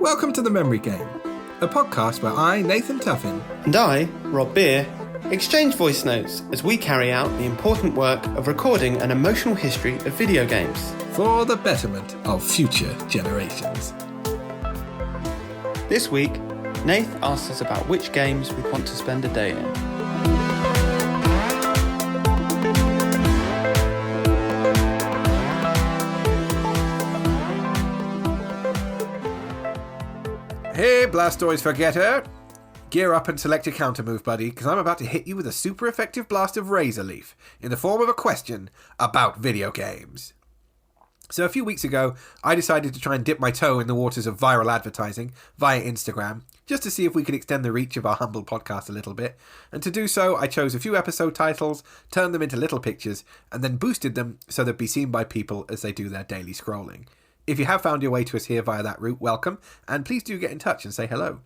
Welcome to The Memory Game, a podcast where I, Nathan Tuffin, and I, Rob Beer, exchange voice notes as we carry out the important work of recording an emotional history of video games for the betterment of future generations. This week, Nath asks us about which games we want to spend a day in. Hey, Blastoise Forgetter! Gear up and select your counter move, buddy, because I'm about to hit you with a super effective blast of Razor Leaf in the form of a question about video games. So a few weeks ago, I decided to try and dip my toe in the waters of viral advertising via Instagram, just to see if we could extend the reach of our humble podcast a little bit. And to do so, I chose a few episode titles, turned them into little pictures, and then boosted them so they'd be seen by people as they do their daily scrolling. If you have found your way to us here via that route, welcome, and please do get in touch and say hello.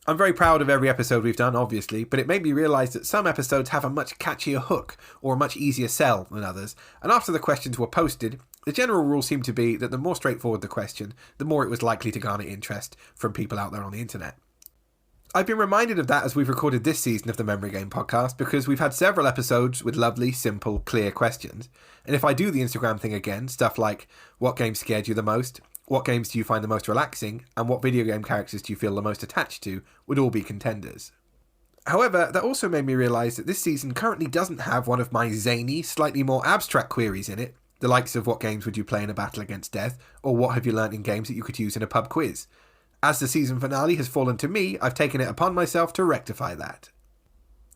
I'm very proud of every episode we've done, obviously, but it made me realise that some episodes have a much catchier hook or a much easier sell than others, and after the questions were posted, the general rule seemed to be that the more straightforward the question, the more it was likely to garner interest from people out there on the internet. I've been reminded of that as we've recorded this season of the Memory Game podcast because we've had several episodes with lovely, simple, clear questions. And if I do the Instagram thing again, stuff like what games scared you the most, what games do you find the most relaxing, and what video game characters do you feel the most attached to, would all be contenders. However, that also made me realise that this season currently doesn't have one of my zany, slightly more abstract queries in it, the likes of what games would you play in a battle against death, or what have you learnt in games that you could use in a pub quiz. As the season finale has fallen to me, I've taken it upon myself to rectify that.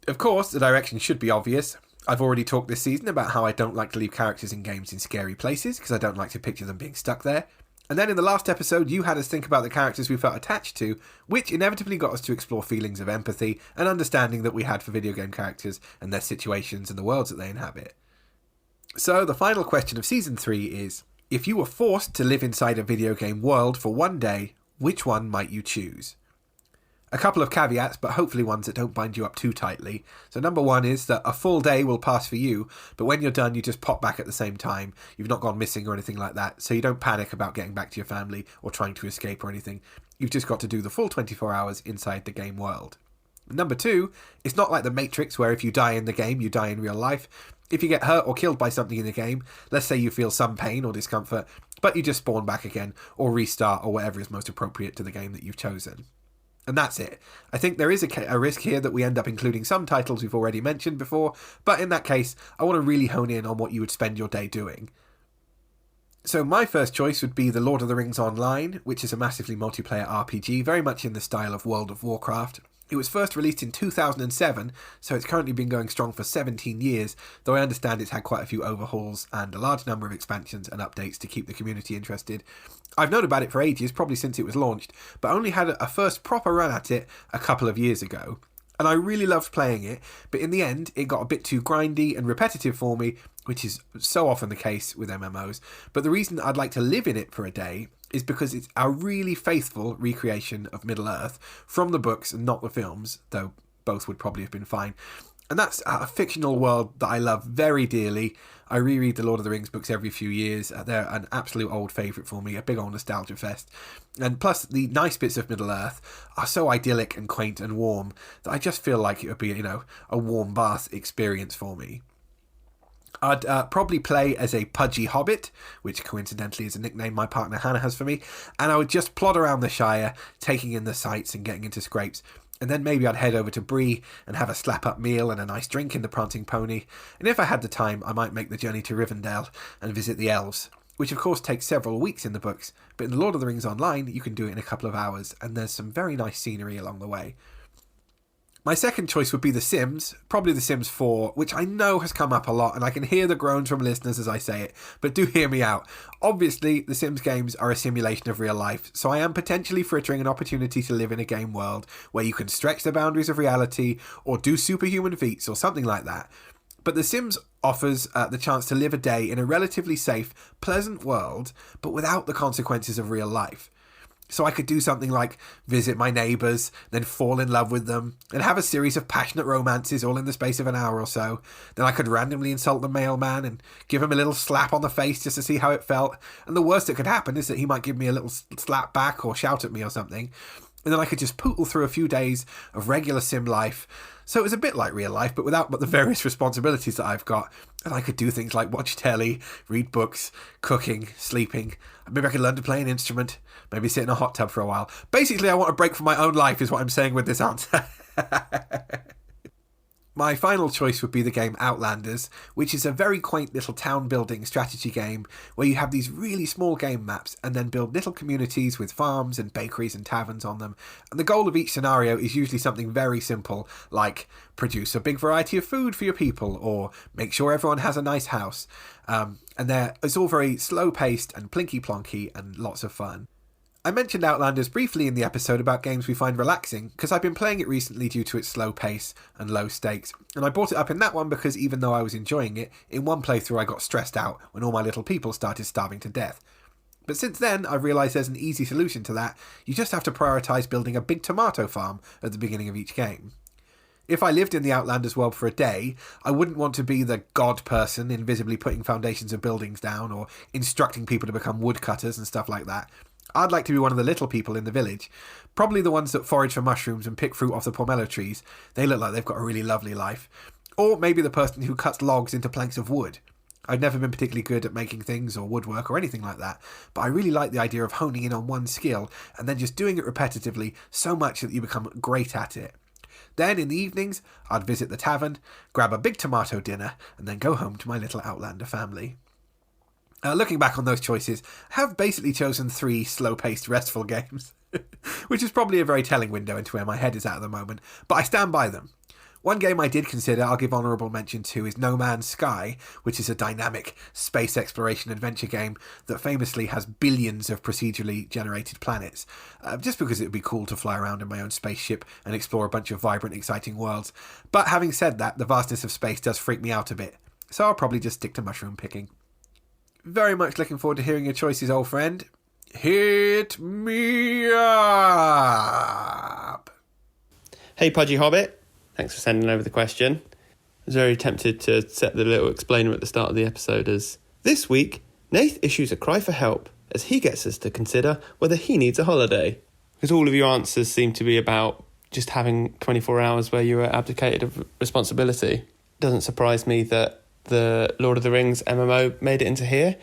Of course, the direction should be obvious. I've already talked this season about how I don't like to leave characters in games in scary places, because I don't like to picture them being stuck there. And then in the last episode, you had us think about the characters we felt attached to, which inevitably got us to explore feelings of empathy and understanding that we had for video game characters and their situations and the worlds that they inhabit. So the final question of Season 3 is, if you were forced to live inside a video game world for one day, which one might you choose? A couple of caveats, but hopefully ones that don't bind you up too tightly. So number one is that a full day will pass for you, but when you're done, you just pop back at the same time. You've not gone missing or anything like that, so you don't panic about getting back to your family or trying to escape or anything. You've just got to do the full 24 hours inside the game world. Number two, it's not like the Matrix where if you die in the game, you die in real life. If you get hurt or killed by something in the game, let's say you feel some pain or discomfort, but you just spawn back again or restart or whatever is most appropriate to the game that you've chosen. And that's it. I think there is a risk here that we end up including some titles we've already mentioned before, but in that case, I want to really hone in on what you would spend your day doing. So my first choice would be the Lord of the Rings Online, which is a massively multiplayer RPG, very much in the style of World of Warcraft. It was first released in 2007, so it's currently been going strong for 17 years, though I understand it's had quite a few overhauls and a large number of expansions and updates to keep the community interested. I've known about it for ages, probably since it was launched, but only had a first proper run at it a couple of years ago. And I really loved playing it, but in the end, it got a bit too grindy and repetitive for me, which is so often the case with MMOs. But the reason I'd like to live in it for a day is because it's a really faithful recreation of Middle-earth from the books and not the films, though both would probably have been fine. And that's a fictional world that I love very dearly. I reread the Lord of the Rings books every few years. They're an absolute old favourite for me, a big old nostalgia fest. And plus, the nice bits of Middle-earth are so idyllic and quaint and warm that I just feel like it would be, a warm bath experience for me. I'd probably play as a pudgy hobbit, which coincidentally is a nickname my partner Hannah has for me, and I would just plod around the Shire, taking in the sights and getting into scrapes. And then maybe I'd head over to Bree and have a slap-up meal and a nice drink in the Prancing Pony. And if I had the time, I might make the journey to Rivendell and visit the elves, which of course takes several weeks in the books. But in The Lord of the Rings Online, you can do it in a couple of hours, and there's some very nice scenery along the way. My second choice would be The Sims, probably The Sims 4, which I know has come up a lot, and I can hear the groans from listeners as I say it, but do hear me out. Obviously, The Sims games are a simulation of real life, so I am potentially frittering an opportunity to live in a game world where you can stretch the boundaries of reality, or do superhuman feats, or something like that. But The Sims offers the chance to live a day in a relatively safe, pleasant world, but without the consequences of real life. So I could do something like visit my neighbours, then fall in love with them, and have a series of passionate romances all in the space of an hour or so. Then I could randomly insult the mailman and give him a little slap on the face just to see how it felt. And the worst that could happen is that he might give me a little slap back or shout at me or something. And then I could just pootle through a few days of regular sim life. So it was a bit like real life, but without the various responsibilities that I've got. And I could do things like watch telly, read books, cooking, sleeping. Maybe I could learn to play an instrument. Maybe sit in a hot tub for a while. Basically, I want a break from my own life is what I'm saying with this answer. My final choice would be the game Outlanders, which is a very quaint little town-building strategy game where you have these really small game maps and then build little communities with farms and bakeries and taverns on them. And the goal of each scenario is usually something very simple, like produce a big variety of food for your people or make sure everyone has a nice house. It's all very slow-paced and plinky-plonky and lots of fun. I mentioned Outlanders briefly in the episode about games we find relaxing because I've been playing it recently due to its slow pace and low stakes, and I brought it up in that one because even though I was enjoying it, in one playthrough I got stressed out when all my little people started starving to death. But since then, I've realised there's an easy solution to that. You just have to prioritise building a big tomato farm at the beginning of each game. If I lived in the Outlanders world for a day, I wouldn't want to be the god person invisibly putting foundations of buildings down or instructing people to become woodcutters and stuff like that. I'd like to be one of the little people in the village, probably the ones that forage for mushrooms and pick fruit off the pomelo trees. They look like they've got a really lovely life. Or maybe the person who cuts logs into planks of wood. I've never been particularly good at making things or woodwork or anything like that, but I really like the idea of honing in on one skill and then just doing it repetitively so much that you become great at it. Then, in the evenings, I'd visit the tavern, grab a big tomato dinner, and then go home to my little Outlander family. Looking back on those choices, I have basically chosen 3 slow-paced, restful games, which is probably a very telling window into where my head is at the moment, but I stand by them. One game I did consider I'll give honourable mention to is No Man's Sky, which is a dynamic space exploration adventure game that famously has billions of procedurally generated planets, just because it would be cool to fly around in my own spaceship and explore a bunch of vibrant, exciting worlds. But having said that, the vastness of space does freak me out a bit, so I'll probably just stick to mushroom picking. Very much looking forward to hearing your choices, old friend. Hit me up! Hey, Pudgy Hobbit. Thanks for sending over the question. I was very tempted to set the little explainer at the start of the episode as, this week, Nath issues a cry for help as he gets us to consider whether he needs a holiday. Because all of your answers seem to be about just having 24 hours where you are abdicated of responsibility. Doesn't surprise me that the Lord of the Rings MMO made it into here.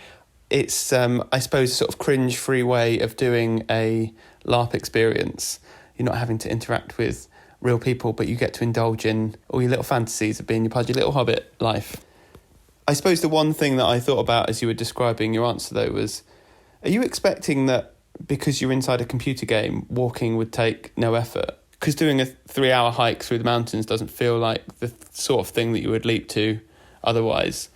It's, I suppose, a sort of cringe-free way of doing a LARP experience. You're not having to interact with real people, but you get to indulge in all your little fantasies of being your pudgy little hobbit life. I suppose the one thing that I thought about as you were describing your answer, though, was, are you expecting that because you're inside a computer game, walking would take no effort? Because doing a 3-hour hike through the mountains doesn't feel like the sort of thing that you would leap to otherwise,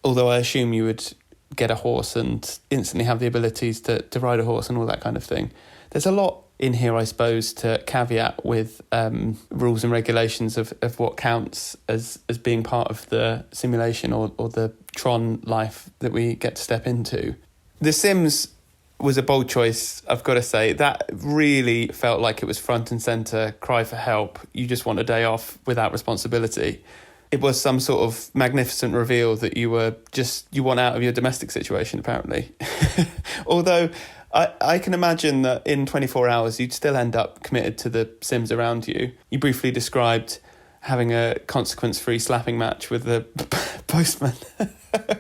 although I assume you would get a horse and instantly have the abilities to ride a horse and all that kind of thing. There's a lot in here, I suppose, to caveat with rules and regulations of what counts as being part of the simulation or the Tron life that we get to step into. The Sims was a bold choice, I've got to say. That really felt like it was front and centre, cry for help. You just want a day off without responsibility. It was some sort of magnificent reveal that you want out of your domestic situation, apparently. Although I can imagine that in 24 hours, you'd still end up committed to the Sims around you. You briefly described having a consequence-free slapping match with the postman,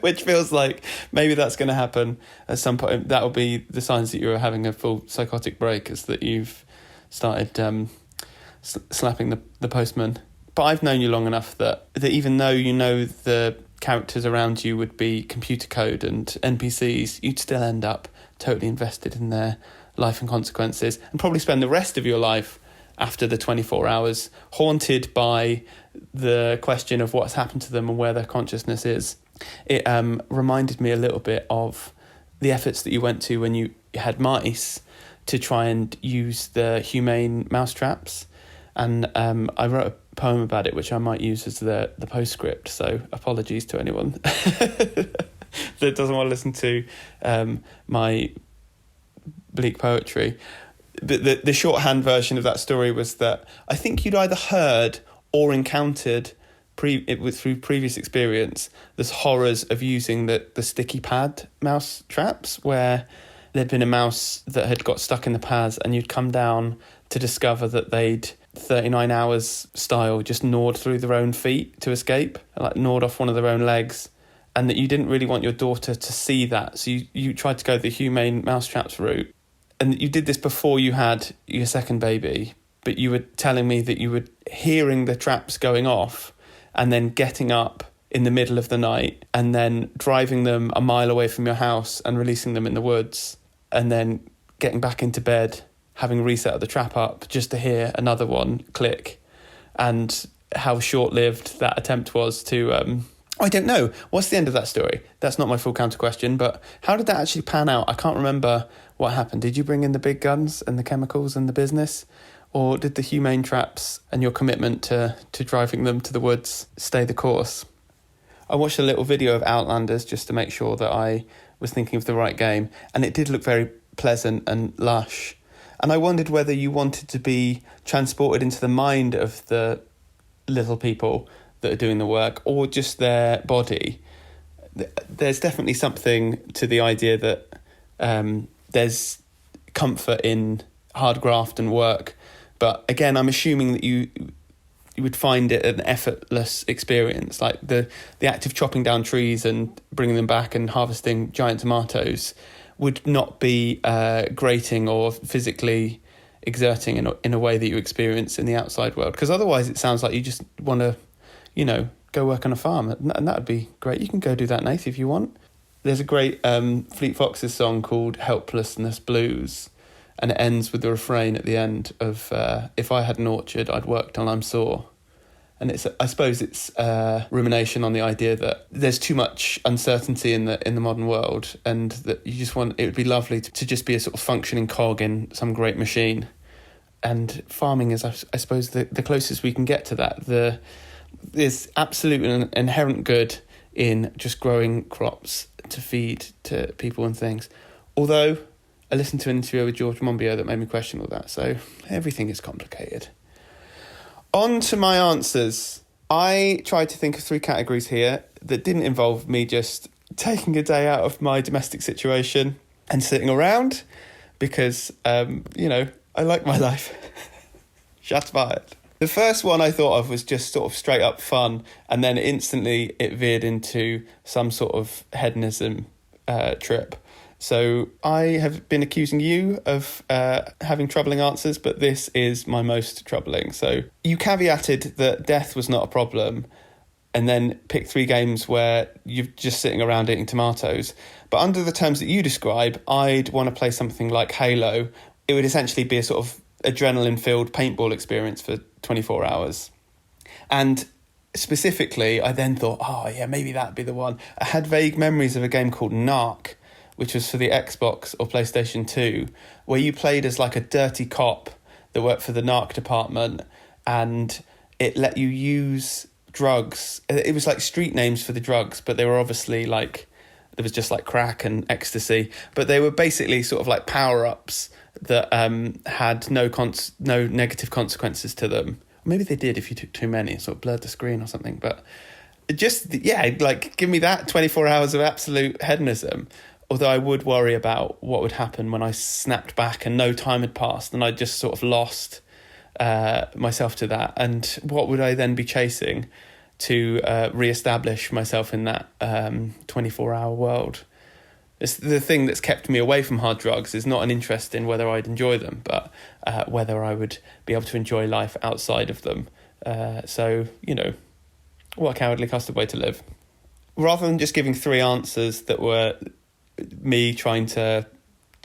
which feels like maybe that's going to happen at some point. That will be the signs that you're having a full psychotic break, is that you've started slapping the postman. But I've known you long enough that even though you know the characters around you would be computer code and NPCs, you'd still end up totally invested in their life and consequences and probably spend the rest of your life after the 24 hours haunted by the question of what's happened to them and where their consciousness is. It reminded me a little bit of the efforts that you went to when you had mice to try and use the humane mousetraps. And I wrote a poem about it, which I might use as the postscript. So apologies to anyone that doesn't want to listen to my bleak poetry. But the shorthand version of that story was that I think you'd either heard or encountered through previous experience the horrors of using the sticky pad mouse traps, where there'd been a mouse that had got stuck in the pads and you'd come down to discover that they'd 39 hours style just gnawed through their own feet to escape, like gnawed off one of their own legs, and that you didn't really want your daughter to see that, so you tried to go the humane mousetraps route. And you did this before you had your second baby, but you were telling me that you were hearing the traps going off and then getting up in the middle of the night and then driving them a mile away from your house and releasing them in the woods, and then getting back into bed, having reset the trap up just to hear another one click, and how short-lived that attempt was to... I don't know. What's the end of that story? That's not my full counter question, but how did that actually pan out? I can't remember what happened. Did you bring in the big guns and the chemicals and the business? Or did the humane traps and your commitment to driving them to the woods stay the course? I watched a little video of Outlanders just to make sure that I was thinking of the right game, and it did look very pleasant and lush. And I wondered whether you wanted to be transported into the mind of the little people that are doing the work, or just their body. There's definitely something to the idea that there's comfort in hard graft and work, but again, I'm assuming that you would find it an effortless experience, like the act of chopping down trees and bringing them back and harvesting giant tomatoes would not be grating or physically exerting in a way that you experience in the outside world, because otherwise it sounds like you just want to go work on a farm, and that would be great. You can go do that, Nath, if you want. There's a great Fleet Foxes song called Helplessness Blues, and it ends with the refrain at the end of if I had an orchard, I'd work till I'm sore. And I suppose it's a rumination on the idea that there's too much uncertainty in the modern world, and that you just want, it would be lovely to just be a sort of functioning cog in some great machine. And farming is, I suppose, the closest we can get to that. There's absolute and inherent good in just growing crops to feed to people and things. Although I listened to an interview with George Monbiot that made me question all that, so everything is complicated. On to my answers. I tried to think of 3 categories here that didn't involve me just taking a day out of my domestic situation and sitting around, because, I like my life. Shots fired. The first one I thought of was just sort of straight up fun, and then instantly it veered into some sort of hedonism trip. So I have been accusing you of having troubling answers, but this is my most troubling. So you caveated that death was not a problem, and then picked 3 games where you're just sitting around eating tomatoes. But under the terms that you describe, I'd want to play something like Halo. It would essentially be a sort of adrenaline-filled paintball experience for 24 hours. And specifically, I then thought, maybe that'd be the one. I had vague memories of a game called Narc, which was for the Xbox or PlayStation 2, where you played as like a dirty cop that worked for the Narc department, and it let you use drugs. It was like street names for the drugs, but they were obviously like, there was just like crack and ecstasy, but they were basically sort of like power-ups that had no negative consequences to them. Maybe they did if you took too many, sort of blurred the screen or something. But just, give me that 24 hours of absolute hedonism. Although I would worry about what would happen when I snapped back and no time had passed and I just sort of lost myself to that. And what would I then be chasing to re-establish myself in that 24-hour world? It's the thing that's kept me away from hard drugs is not an interest in whether I'd enjoy them, but whether I would be able to enjoy life outside of them. So, what a cowardly custard way to live. Rather than just giving 3 answers that were me trying to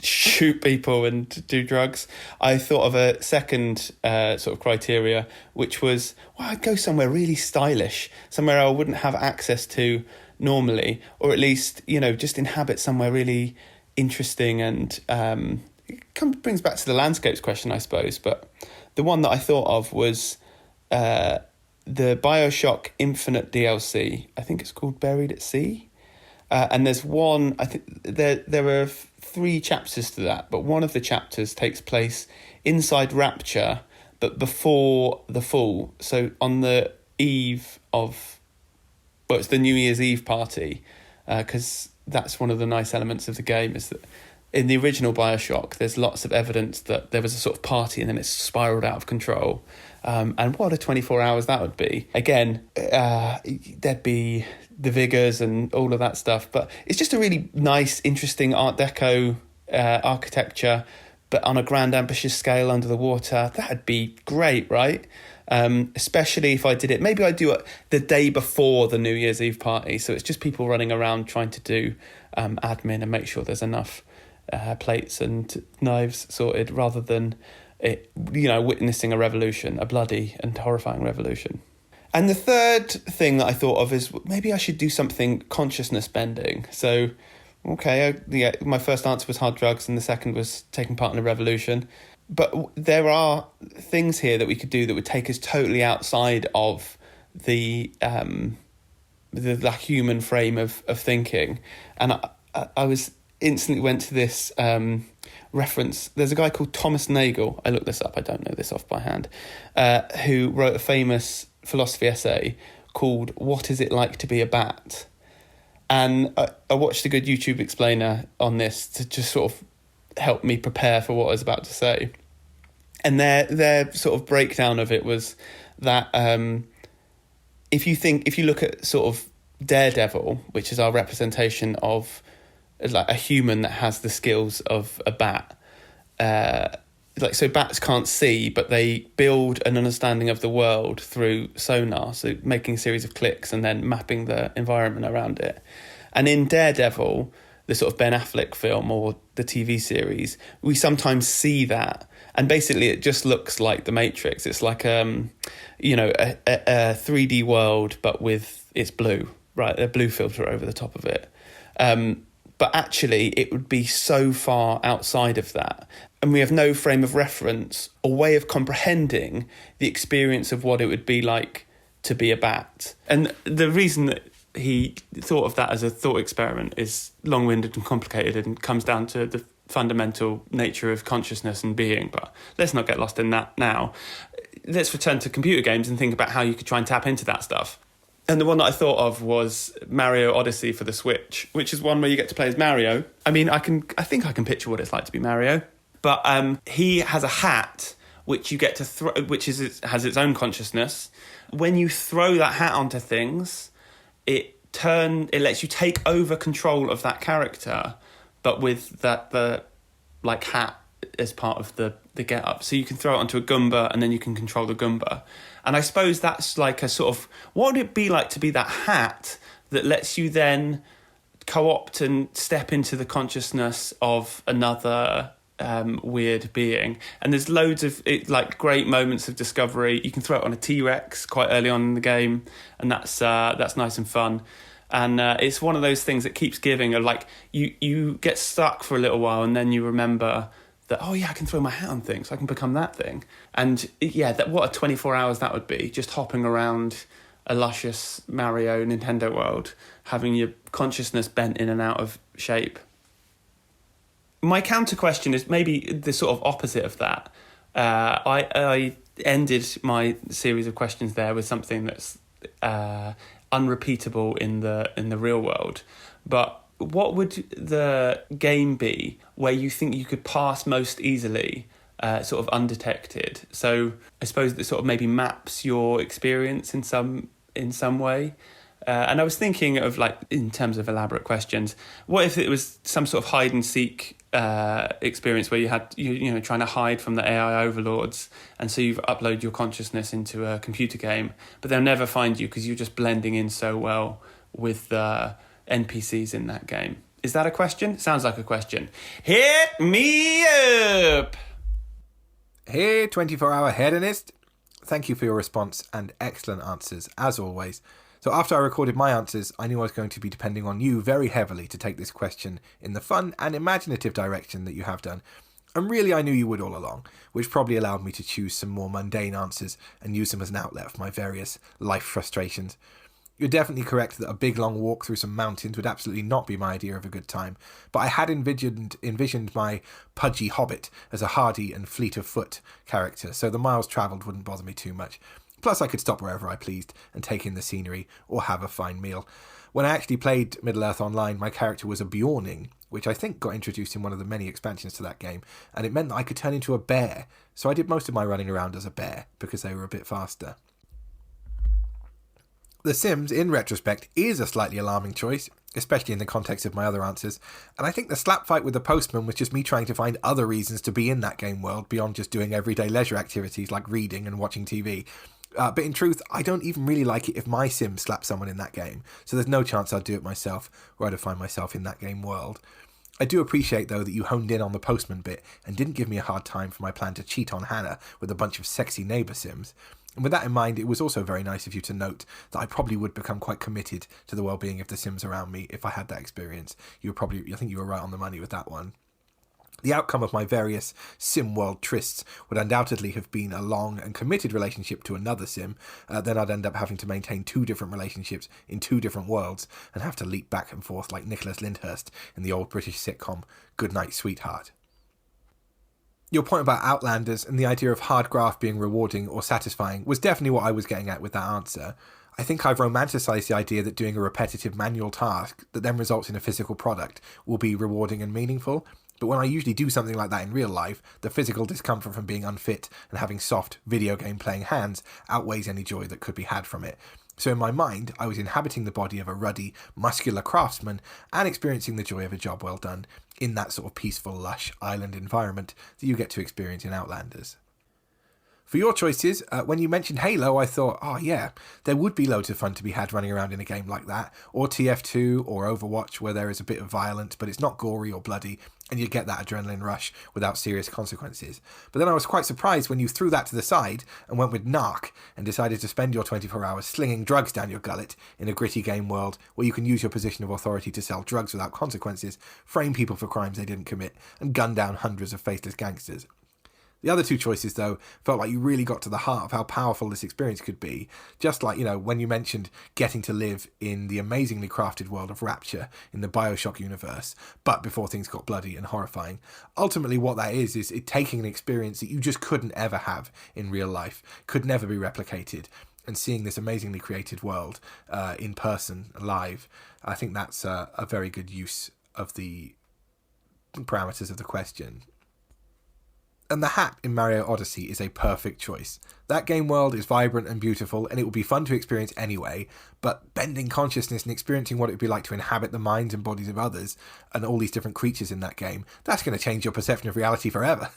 shoot people and do drugs, I thought of a second sort of criteria, which was, I'd go somewhere really stylish, somewhere I wouldn't have access to normally, or at least, just inhabit somewhere really interesting. And it brings back to the landscapes question, I suppose. But the one that I thought of was the BioShock Infinite DLC. I think it's called Buried at Sea. And there's one, I think there are 3 chapters to that, but one of the chapters takes place inside Rapture, but before the fall. So on the eve of, well, it's the New Year's Eve party, because that's one of the nice elements of the game, is that in the original BioShock, there's lots of evidence that there was a sort of party and then it's spiraled out of control. And what a 24 hours that would be. Again, there'd be the vigors and all of that stuff, but it's just a really nice, interesting Art Deco architecture, but on a grand ambitious scale under the water. That'd be great, right? Especially if I did it, maybe I'd do it the day before the New Year's Eve party, so it's just people running around trying to do admin and make sure there's enough plates and knives sorted, rather than it, witnessing a revolution, a bloody and horrifying revolution. And the third thing that I thought of is maybe I should do something consciousness bending. So, okay, my first answer was hard drugs and the second was taking part in a revolution. But there are things here that we could do that would take us totally outside of the human frame of thinking. And I was instantly went to this reference. There's a guy called Thomas Nagel. I looked this up. I don't know this off by hand. Who wrote a famous philosophy essay called "What Is It Like to Be a Bat?" And I watched a good YouTube explainer on this to just sort of help me prepare for what I was about to say. And their sort of breakdown of it was that if you look at sort of Daredevil, which is our representation of like a human that has the skills of a bat, so bats can't see, but they build an understanding of the world through sonar, so making a series of clicks and then mapping the environment around it. And in Daredevil, the sort of Ben Affleck film or the TV series, we sometimes see that. And basically it just looks like The Matrix. It's like, a 3D world, but it's blue, right? A blue filter over the top of it. But actually it would be so far outside of that. And we have no frame of reference or way of comprehending the experience of what it would be like to be a bat. And the reason that he thought of that as a thought experiment is long-winded and complicated and comes down to the fundamental nature of consciousness and being. But let's not get lost in that now. Let's return to computer games and think about how you could try and tap into that stuff. And the one that I thought of was Mario Odyssey for the Switch, which is one where you get to play as Mario. I mean, I think I can picture what it's like to be Mario. But he has a hat which you get to throw, has its own consciousness. When you throw that hat onto things, it lets you take over control of that character, but with the hat as part of the get up. So you can throw it onto a Goomba and then you can control the Goomba. And I suppose that's like a sort of, what would it be like to be that hat that lets you then co-opt and step into the consciousness of another weird being? And there's loads of great moments of discovery. You can throw it on a T-Rex quite early on in the game, and that's nice and fun. And it's one of those things that keeps giving. You get stuck for a little while, and then you remember that, oh yeah, I can throw my hat on things, I can become that thing. And yeah, what a 24 hours that would be, just hopping around a luscious Mario Nintendo world, having your consciousness bent in and out of shape. My counter question is maybe the sort of opposite of that. I ended my series of questions there with something that's unrepeatable in the real world. But what would the game be where you think you could pass most easily, sort of undetected? So I suppose that sort of maybe maps your experience in some way. And I was thinking of, in terms of elaborate questions, what if it was some sort of hide and seek experience where you trying to hide from the AI overlords, and so you've uploaded your consciousness into a computer game, but they'll never find you because you're just blending in so well with the NPCs in that game. Is that a question? Sounds like a question. Hit me up! Hey, 24-hour hedonist. Thank you for your response and excellent answers, as always. So after I recorded my answers, I knew I was going to be depending on you very heavily to take this question in the fun and imaginative direction that you have done. And really, I knew you would all along, which probably allowed me to choose some more mundane answers and use them as an outlet for my various life frustrations. You're definitely correct that a big long walk through some mountains would absolutely not be my idea of a good time, but I had envisioned my pudgy hobbit as a hardy and fleet of foot character, so the miles travelled wouldn't bother me too much. Plus I could stop wherever I pleased and take in the scenery or have a fine meal. When I actually played Middle-earth Online, my character was a Bjorning, which I think got introduced in one of the many expansions to that game, and it meant that I could turn into a bear, so I did most of my running around as a bear, because they were a bit faster. The Sims, in retrospect, is a slightly alarming choice, especially in the context of my other answers, and I think the slap fight with the postman was just me trying to find other reasons to be in that game world beyond just doing everyday leisure activities like reading and watching TV. But in truth, I don't even really like it if my Sim slaps someone in that game, so there's no chance I'd do it myself, or I'd find myself in that game world. I do appreciate, though, that you honed in on the postman bit and didn't give me a hard time for my plan to cheat on Hannah with a bunch of sexy neighbour Sims. And with that in mind, it was also very nice of you to note that I probably would become quite committed to the well-being of the Sims around me if I had that experience. I think you were right on the money with that one. The outcome of my various Sim world trysts would undoubtedly have been a long and committed relationship to another Sim. Then I'd end up having to maintain 2 different relationships in 2 different worlds and have to leap back and forth like Nicholas Lyndhurst in the old British sitcom Goodnight Sweetheart. Your point about Outlanders and the idea of hard graft being rewarding or satisfying was definitely what I was getting at with that answer. I think I've romanticised the idea that doing a repetitive manual task that then results in a physical product will be rewarding and meaningful. But when I usually do something like that in real life, the physical discomfort from being unfit and having soft video game playing hands outweighs any joy that could be had from it. So in my mind, I was inhabiting the body of a ruddy, muscular craftsman and experiencing the joy of a job well done in that sort of peaceful, lush island environment that you get to experience in Outlanders. For your choices, when you mentioned Halo, I thought, oh yeah, there would be loads of fun to be had running around in a game like that, or TF2 or Overwatch, where there is a bit of violence, but it's not gory or bloody, and you get that adrenaline rush without serious consequences. But then I was quite surprised when you threw that to the side and went with Narc and decided to spend your 24 hours slinging drugs down your gullet in a gritty game world where you can use your position of authority to sell drugs without consequences, frame people for crimes they didn't commit, and gun down hundreds of faceless gangsters. The other 2 choices, though, felt like you really got to the heart of how powerful this experience could be. Just like, when you mentioned getting to live in the amazingly crafted world of Rapture in the Bioshock universe, but before things got bloody and horrifying. Ultimately, what that is it taking an experience that you just couldn't ever have in real life, could never be replicated, and seeing this amazingly created world in person, live. I think that's a very good use of the parameters of the question. And the hat in Mario Odyssey is a perfect choice. That game world is vibrant and beautiful, and it would be fun to experience anyway, but bending consciousness and experiencing what it would be like to inhabit the minds and bodies of others, and all these different creatures in that game, that's going to change your perception of reality forever.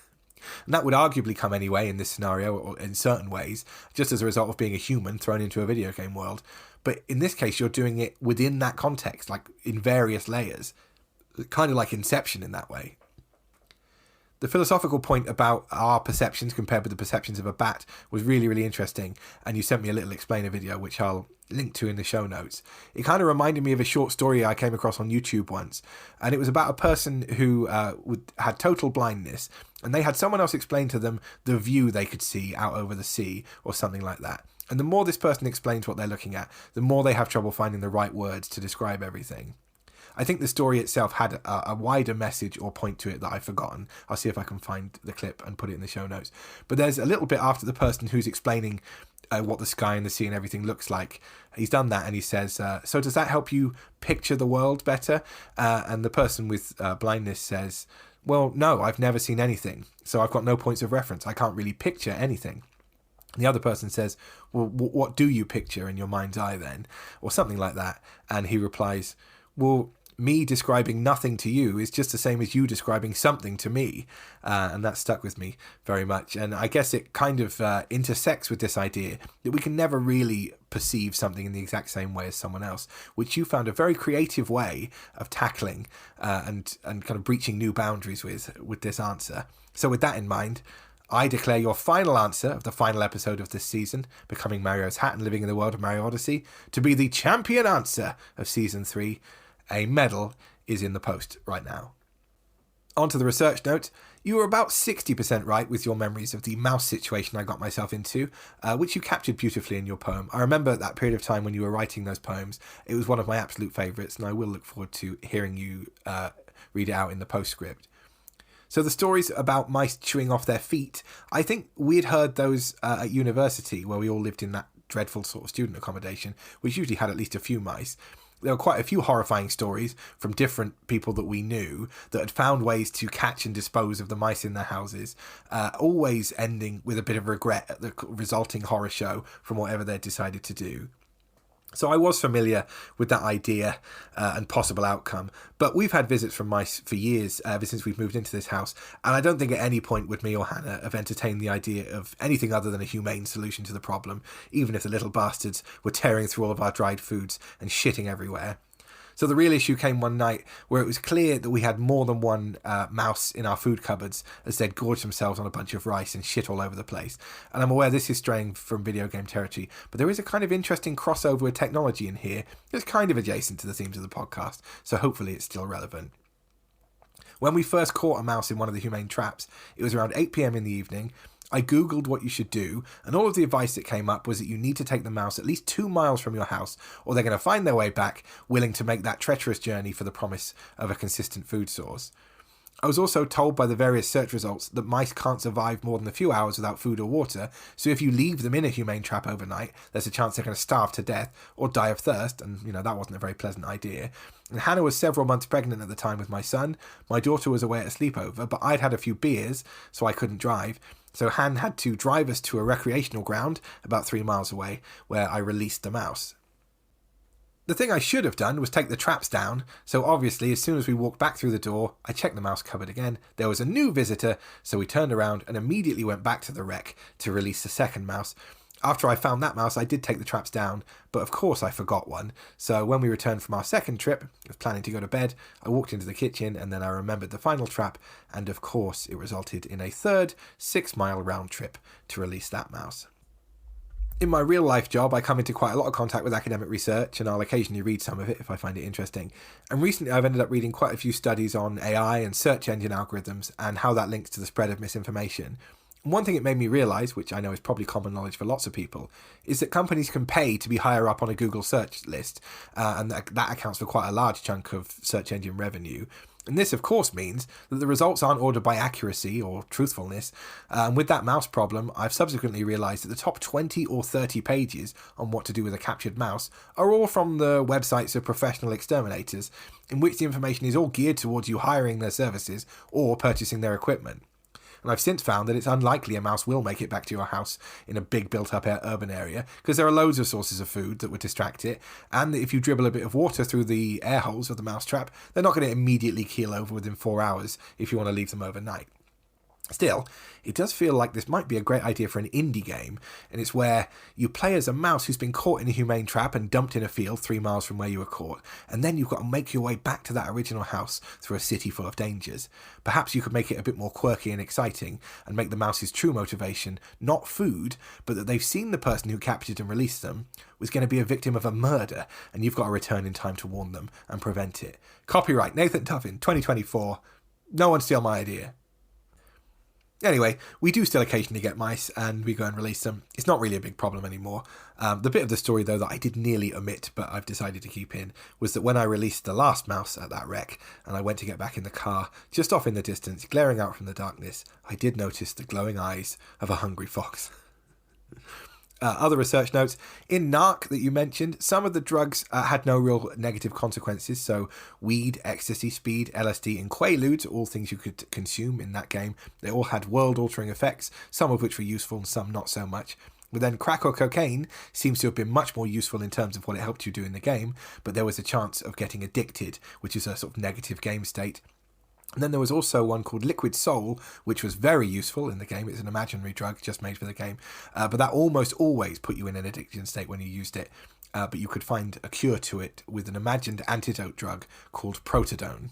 And that would arguably come anyway in this scenario, or in certain ways, just as a result of being a human thrown into a video game world. But in this case, you're doing it within that context, like in various layers. Kind of like Inception in that way. The philosophical point about our perceptions compared with the perceptions of a bat was really, really interesting, and you sent me a little explainer video, which I'll link to in the show notes. It kind of reminded me of a short story I came across on YouTube once, and it was about a person who had total blindness, and they had someone else explain to them the view they could see out over the sea, or something like that. And the more this person explains what they're looking at, the more they have trouble finding the right words to describe everything. I think the story itself had a wider message or point to it that I've forgotten. I'll see if I can find the clip and put it in the show notes. But there's a little bit after the person who's explaining what the sky and the sea and everything looks like. He's done that and he says, so does that help you picture the world better? And the person with blindness says, well, no, I've never seen anything. So I've got no points of reference. I can't really picture anything. And the other person says, well, what do you picture in your mind's eye then? Or something like that. And he replies, well, me describing nothing to you is just the same as you describing something to me. And that stuck with me very much. And I guess it kind of intersects with this idea that we can never really perceive something in the exact same way as someone else, which you found a very creative way of tackling and kind of breaching new boundaries with this answer. So with that in mind, I declare your final answer of the final episode of this season, Becoming Mario's Hat and Living in the World of Mario Odyssey, to be the champion answer of Season 3. A medal is in the post right now. On to the research note. You were about 60% right with your memories of the mouse situation I got myself into, which you captured beautifully in your poem. I remember that period of time when you were writing those poems. It was one of my absolute favourites, and I will look forward to hearing you read it out in the postscript. So the stories about mice chewing off their feet, I think we'd heard those at university, where we all lived in that dreadful sort of student accommodation, which usually had at least a few mice. There were quite a few horrifying stories from different people that we knew that had found ways to catch and dispose of the mice in their houses, always ending with a bit of regret at the resulting horror show from whatever they'd decided to do. So I was familiar with that idea and possible outcome, but we've had visits from mice for years, ever since we've moved into this house, and I don't think at any point would me or Hannah have entertained the idea of anything other than a humane solution to the problem, even if the little bastards were tearing through all of our dried foods and shitting everywhere. So the real issue came one night where it was clear that we had more than one mouse in our food cupboards, as they'd gorged themselves on a bunch of rice and shit all over the place. And I'm aware this is straying from video game territory, but there is a kind of interesting crossover with technology in here that's kind of adjacent to the themes of the podcast, so hopefully it's still relevant. When we first caught a mouse in one of the humane traps, it was around 8 p.m. in the evening. I googled what you should do, and all of the advice that came up was that you need to take the mouse at least 2 miles from your house, or they're going to find their way back, willing to make that treacherous journey for the promise of a consistent food source. I was also told by the various search results that mice can't survive more than a few hours without food or water, so if you leave them in a humane trap overnight, there's a chance they're going to starve to death or die of thirst, and that wasn't a very pleasant idea. And Hannah was several months pregnant at the time with my son. My daughter was away at a sleepover, but I'd had a few beers, so I couldn't drive. So Han had to drive us to a recreational ground about 3 miles away, where I released the mouse. The thing I should have done was take the traps down, so obviously as soon as we walked back through the door, I checked the mouse cupboard again. There was a new visitor, so we turned around and immediately went back to the wreck to release the second mouse. After I found that mouse, I did take the traps down, but of course I forgot one. So when we returned from our second trip, I was planning to go to bed, I walked into the kitchen and then I remembered the final trap, and of course it resulted in a third 6-mile round trip to release that mouse. In my real life job, I come into quite a lot of contact with academic research, and I'll occasionally read some of it if I find it interesting. And recently I've ended up reading quite a few studies on AI and search engine algorithms and how that links to the spread of misinformation. One thing it made me realise, which I know is probably common knowledge for lots of people, is that companies can pay to be higher up on a Google search list, and that accounts for quite a large chunk of search engine revenue. And this, of course, means that the results aren't ordered by accuracy or truthfulness. And with that mouse problem, I've subsequently realised that the top 20 or 30 pages on what to do with a captured mouse are all from the websites of professional exterminators, in which the information is all geared towards you hiring their services or purchasing their equipment. And I've since found that it's unlikely a mouse will make it back to your house in a big built-up urban area, because there are loads of sources of food that would distract it, and if you dribble a bit of water through the air holes of the mouse trap, they're not going to immediately keel over within 4 hours if you want to leave them overnight. Still, it does feel like this might be a great idea for an indie game, and it's where you play as a mouse who's been caught in a humane trap and dumped in a field 3 miles from where you were caught, and then you've got to make your way back to that original house through a city full of dangers. Perhaps you could make it a bit more quirky and exciting, and make the mouse's true motivation not food, but that they've seen the person who captured and released them was going to be a victim of a murder, and you've got to return in time to warn them and prevent it. Copyright Nathan Tuffin, 2024. No one steal my idea. Anyway, we do still occasionally get mice, and we go and release them. It's not really a big problem anymore. The bit of the story, though, that I did nearly omit, but I've decided to keep in, was that when I released the last mouse at that wreck, and I went to get back in the car, just off in the distance, glaring out from the darkness, I did notice the glowing eyes of a hungry fox. Other research notes, in Narc that you mentioned, some of the drugs had no real negative consequences, so weed, ecstasy, speed, LSD and quaaludes, all things you could consume in that game. They all had world-altering effects, some of which were useful and some not so much. But then crack or cocaine seems to have been much more useful in terms of what it helped you do in the game, but there was a chance of getting addicted, which is a sort of negative game state. And then there was also one called Liquid Soul, which was very useful in the game. It's an imaginary drug just made for the game. But that almost always put you in an addiction state when you used it. But you could find a cure to it with an imagined antidote drug called Protodone.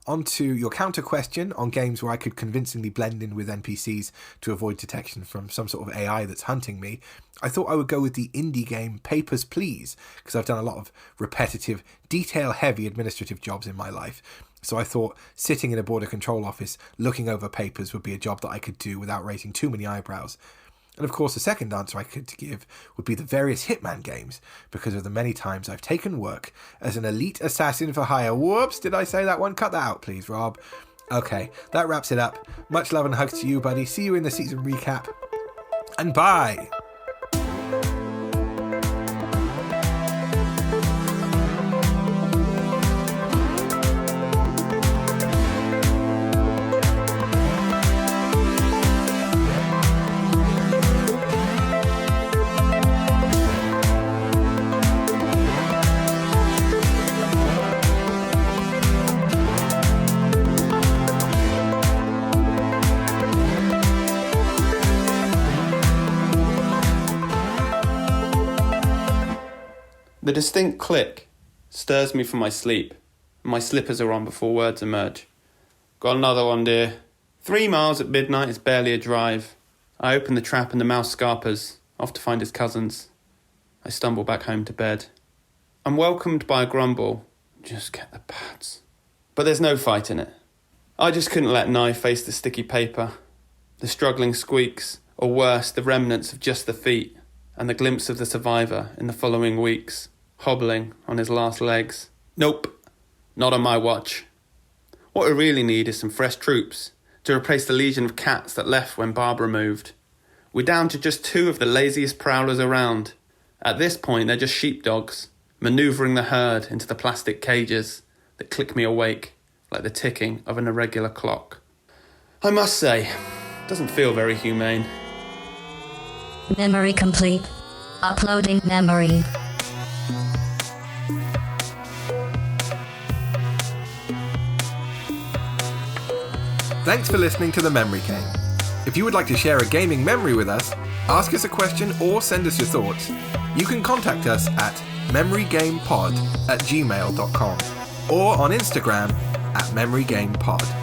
On to your counter question on games where I could convincingly blend in with NPCs to avoid detection from some sort of AI that's hunting me. I thought I would go with the indie game Papers, Please, because I've done a lot of repetitive, detail-heavy administrative jobs in my life. So I thought sitting in a border control office looking over papers would be a job that I could do without raising too many eyebrows. And of course the second answer I could give would be the various Hitman games, because of the many times I've taken work as an elite assassin for hire. Whoops, did I say that one? Cut that out please, Rob. Okay, that wraps it up. Much love and hugs to you, buddy. See you in the season recap. And bye! The distinct click stirs me from my sleep. My slippers are on before words emerge. Got another one, dear. 3 miles at midnight is barely a drive. I open the trap and the mouse scarpers, off to find his cousins. I stumble back home to bed. I'm welcomed by a grumble. Just get the pads. But there's no fight in it. I just couldn't let Nye face the sticky paper, the struggling squeaks, or worse, the remnants of just the feet, and the glimpse of the survivor in the following weeks, hobbling on his last legs. Nope, not on my watch. What we really need is some fresh troops to replace the legion of cats that left when Barbara moved. We're down to just 2 of the laziest prowlers around. At this point, they're just sheepdogs, manoeuvring the herd into the plastic cages that click me awake like the ticking of an irregular clock. I must say, it doesn't feel very humane. Memory complete. Uploading memory. Thanks for listening to The Memory Game. If you would like to share a gaming memory with us, ask us a question or send us your thoughts, you can contact us at memorygamepod@gmail.com or on Instagram @memorygamepod.